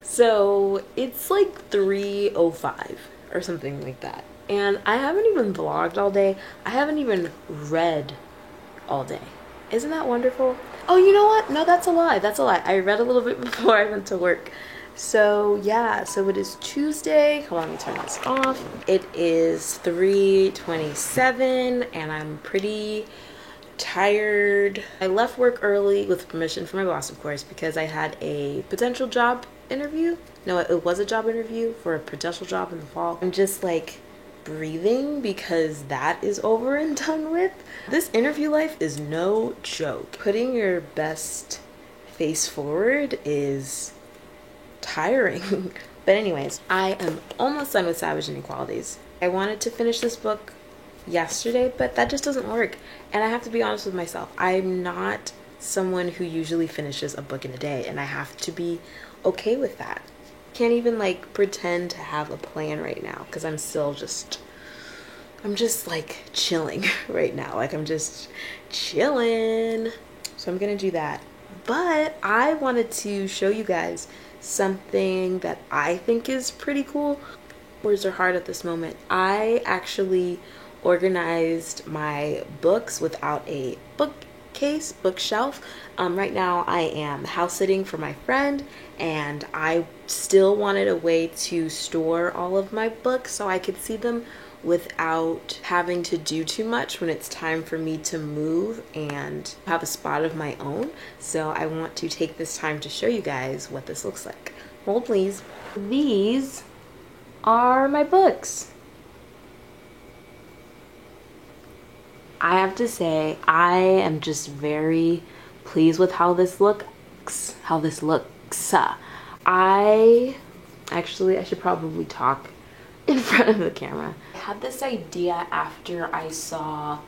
So it's like 3:05 or something like that. And I haven't even vlogged all day. I haven't even read all day. Isn't that wonderful? Oh, you know what? No, that's a lie. That's a lie. I read a little bit before I went to work. So yeah, so it is Tuesday. Hold on, let me turn this off. It is 3:27 and I'm pretty tired. I left work early with permission from my boss, of course, because I had a potential job interview. No, it was a job interview for a potential job in the fall. I'm just like breathing because that is over and done with. This interview life is no joke. Putting your best face forward is tiring. But anyways, I am almost done with Savage Inequalities. I wanted to finish this book yesterday, but that just doesn't work. And I have to be honest with myself. I'm not someone who usually finishes a book in a day, and I have to be okay with that. Can't even like pretend to have a plan right now because I'm just like chilling right now. Like I'm just chilling. So I'm gonna do that. But I wanted to show you guys something that I think is pretty cool. Words are hard at this moment. I actually organized my books without a bookshelf. Right now I am house sitting for my friend and I still wanted a way to store all of my books so I could see them without having to do too much when it's time for me to move and have a spot of my own. So I want to take this time to show you guys what this looks like. Hold please. These are my books. I have to say, I am just very pleased with how this looks. I should probably talk in front of the camera. I had this idea after I saw,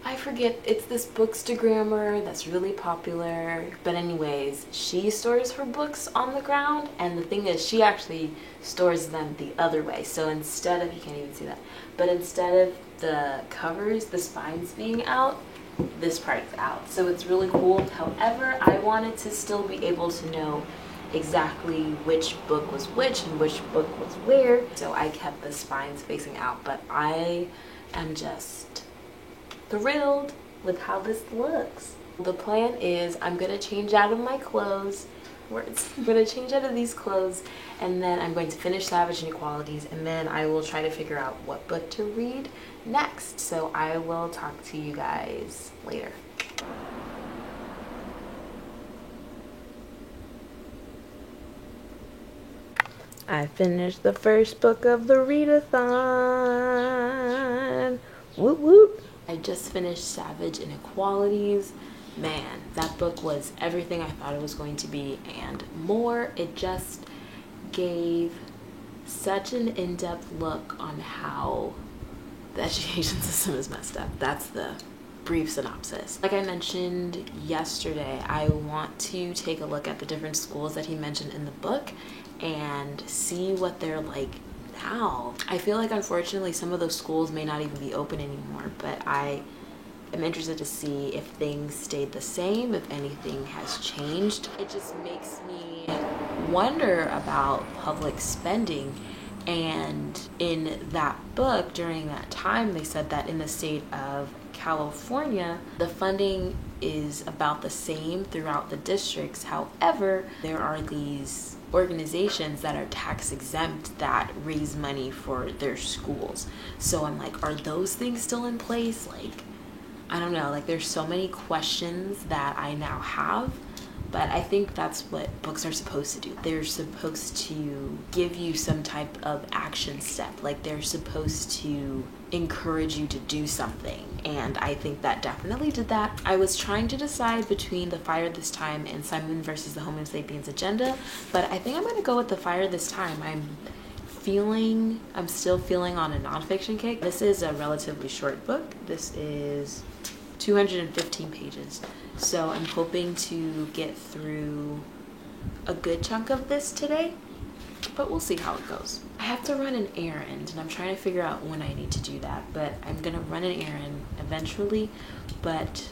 I forget, it's this bookstagrammer that's really popular. But anyways, she stores her books on the ground, and the thing is she actually stores them the other way. So instead of, you can't even see that, but instead of the covers, the spines being out, this part's out. So it's really cool. However, I wanted to still be able to know exactly which book was which and which book was where. So I kept the spines facing out, but I am just thrilled with how this looks. The plan is I'm gonna change out of my clothes. I'm gonna change out of these clothes and then I'm going to finish Savage Inequalities and then I will try to figure out what book to read next. So I will talk to you guys later. I finished the first book of the readathon. Woot woot. I just finished Savage Inequalities. Man, that book was everything I thought it was going to be and more. It just gave such an in-depth look on how the education system is messed up. That's the brief synopsis. Like I mentioned yesterday, I want to take a look at the different schools that he mentioned in the book and see what they're like now. I feel like unfortunately some of those schools may not even be open anymore, but I am interested to see if things stayed the same, if anything has changed. It just makes me wonder about public spending. And in that book, during that time, they said that in the state of California, the funding is about the same throughout the districts. However, there are these organizations that are tax exempt that raise money for their schools. So I'm like, are those things still in place? Like, I don't know, like there's so many questions that I now have, but I think that's what books are supposed to do. They're supposed to give you some type of action step, like they're supposed to encourage you to do something, and I think that definitely did that. I was trying to decide between The Fire This Time and Simon versus the Homo Sapiens Agenda, but I think I'm gonna go with The Fire This Time. I'm still feeling on a nonfiction kick. This is a relatively short book. This is 215 pages. So I'm hoping to get through a good chunk of this today, but we'll see how it goes. I have to run an errand and I'm trying to figure out when I need to do that, but I'm gonna run an errand eventually, but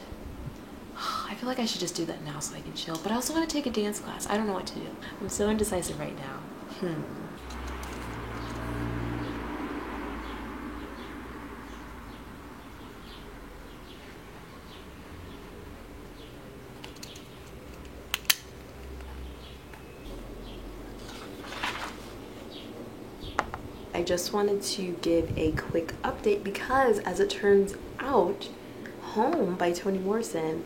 I I feel like I should just do that now so I can chill. But I also want to take a dance class. I don't know what to do. I'm so indecisive right now. I just wanted to give a quick update because, as it turns out, Home by Toni Morrison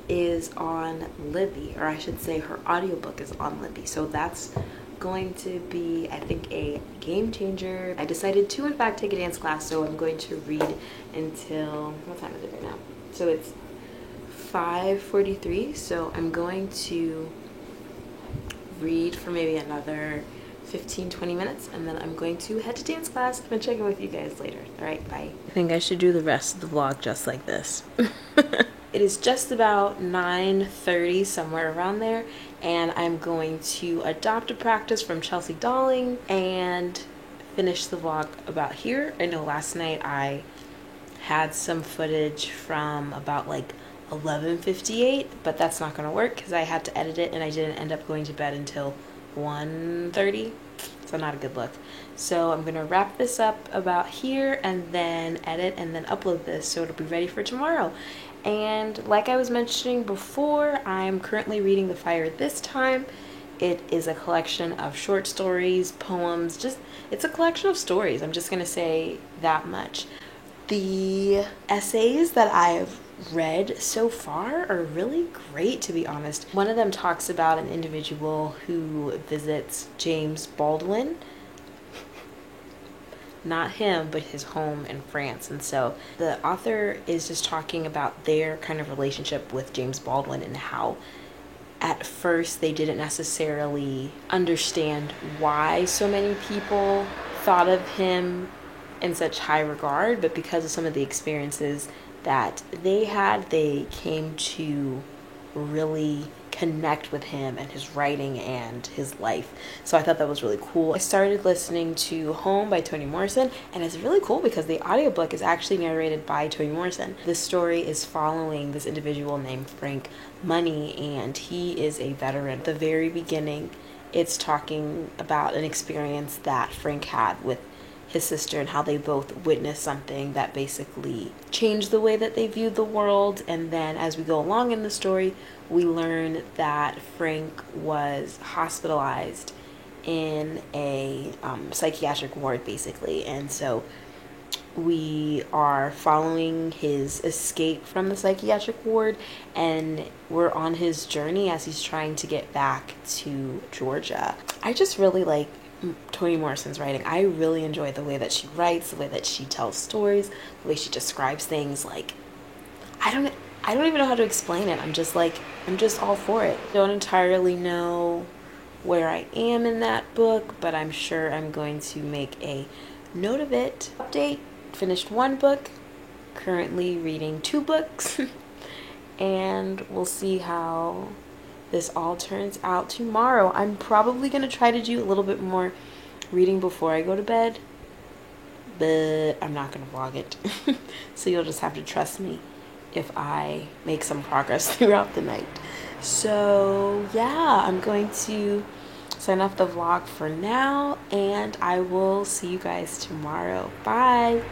is on Libby, or I should say her audiobook is on Libby. So that's going to be, I think, a game changer. I decided to in fact take a dance class, so I'm going to read until, what time is it right now? So it's 5:43, so I'm going to read for maybe another 15-20 minutes, and then I'm going to head to dance class. I'm checking with you guys later. All right, bye. I think I should do the rest of the vlog just like this. It is just about 9:30, somewhere around there, and I'm going to adopt a practice from Chelsea Darling and finish the vlog about here. I know last night I had some footage from about like 11:58, but that's not gonna work because I had to edit it and I didn't end up going to bed until 1:30, so not a good look. So I'm gonna wrap this up about here and then edit and then upload this so it'll be ready for tomorrow. And like I was mentioning before, I'm currently reading The Fire This Time. It is a collection of short stories, poems, it's a collection of stories. I'm just gonna say that much. The essays that I've read so far are really great, to be honest. One of them talks about an individual who visits James Baldwin, not him, but his home in France. And so the author is just talking about their kind of relationship with James Baldwin and how at first they didn't necessarily understand why so many people thought of him in such high regard, but because of some of the experiences that they had, they came to really connect with him and his writing and his life. So I thought that was really cool. I started listening to Home by Toni Morrison, and it's really cool because the audiobook is actually narrated by Toni Morrison. This story is following this individual named Frank Money, and he is a veteran. At the very beginning, it's talking about an experience that Frank had with his sister and how they both witnessed something that basically changed the way that they viewed the world. And then as we go along in the story, we learn that Frank was hospitalized in a psychiatric ward, basically. And so we are following his escape from the psychiatric ward, and we're on his journey as he's trying to get back to Georgia. I just really like Toni Morrison's writing. I really enjoy the way that she writes, the way that she tells stories, the way she describes things. Like, I don't even know how to explain it. I'm just all for it. Don't entirely know where I am in that book, but I'm sure I'm going to make a note of it. Update: finished one book, currently reading 2 books, and we'll see how this all turns out tomorrow. I'm probably going to try to do a little bit more reading before I go to bed, but I'm not going to vlog it. So you'll just have to trust me if I make some progress throughout the night. So yeah, I'm going to sign off the vlog for now, and I will see you guys tomorrow. Bye!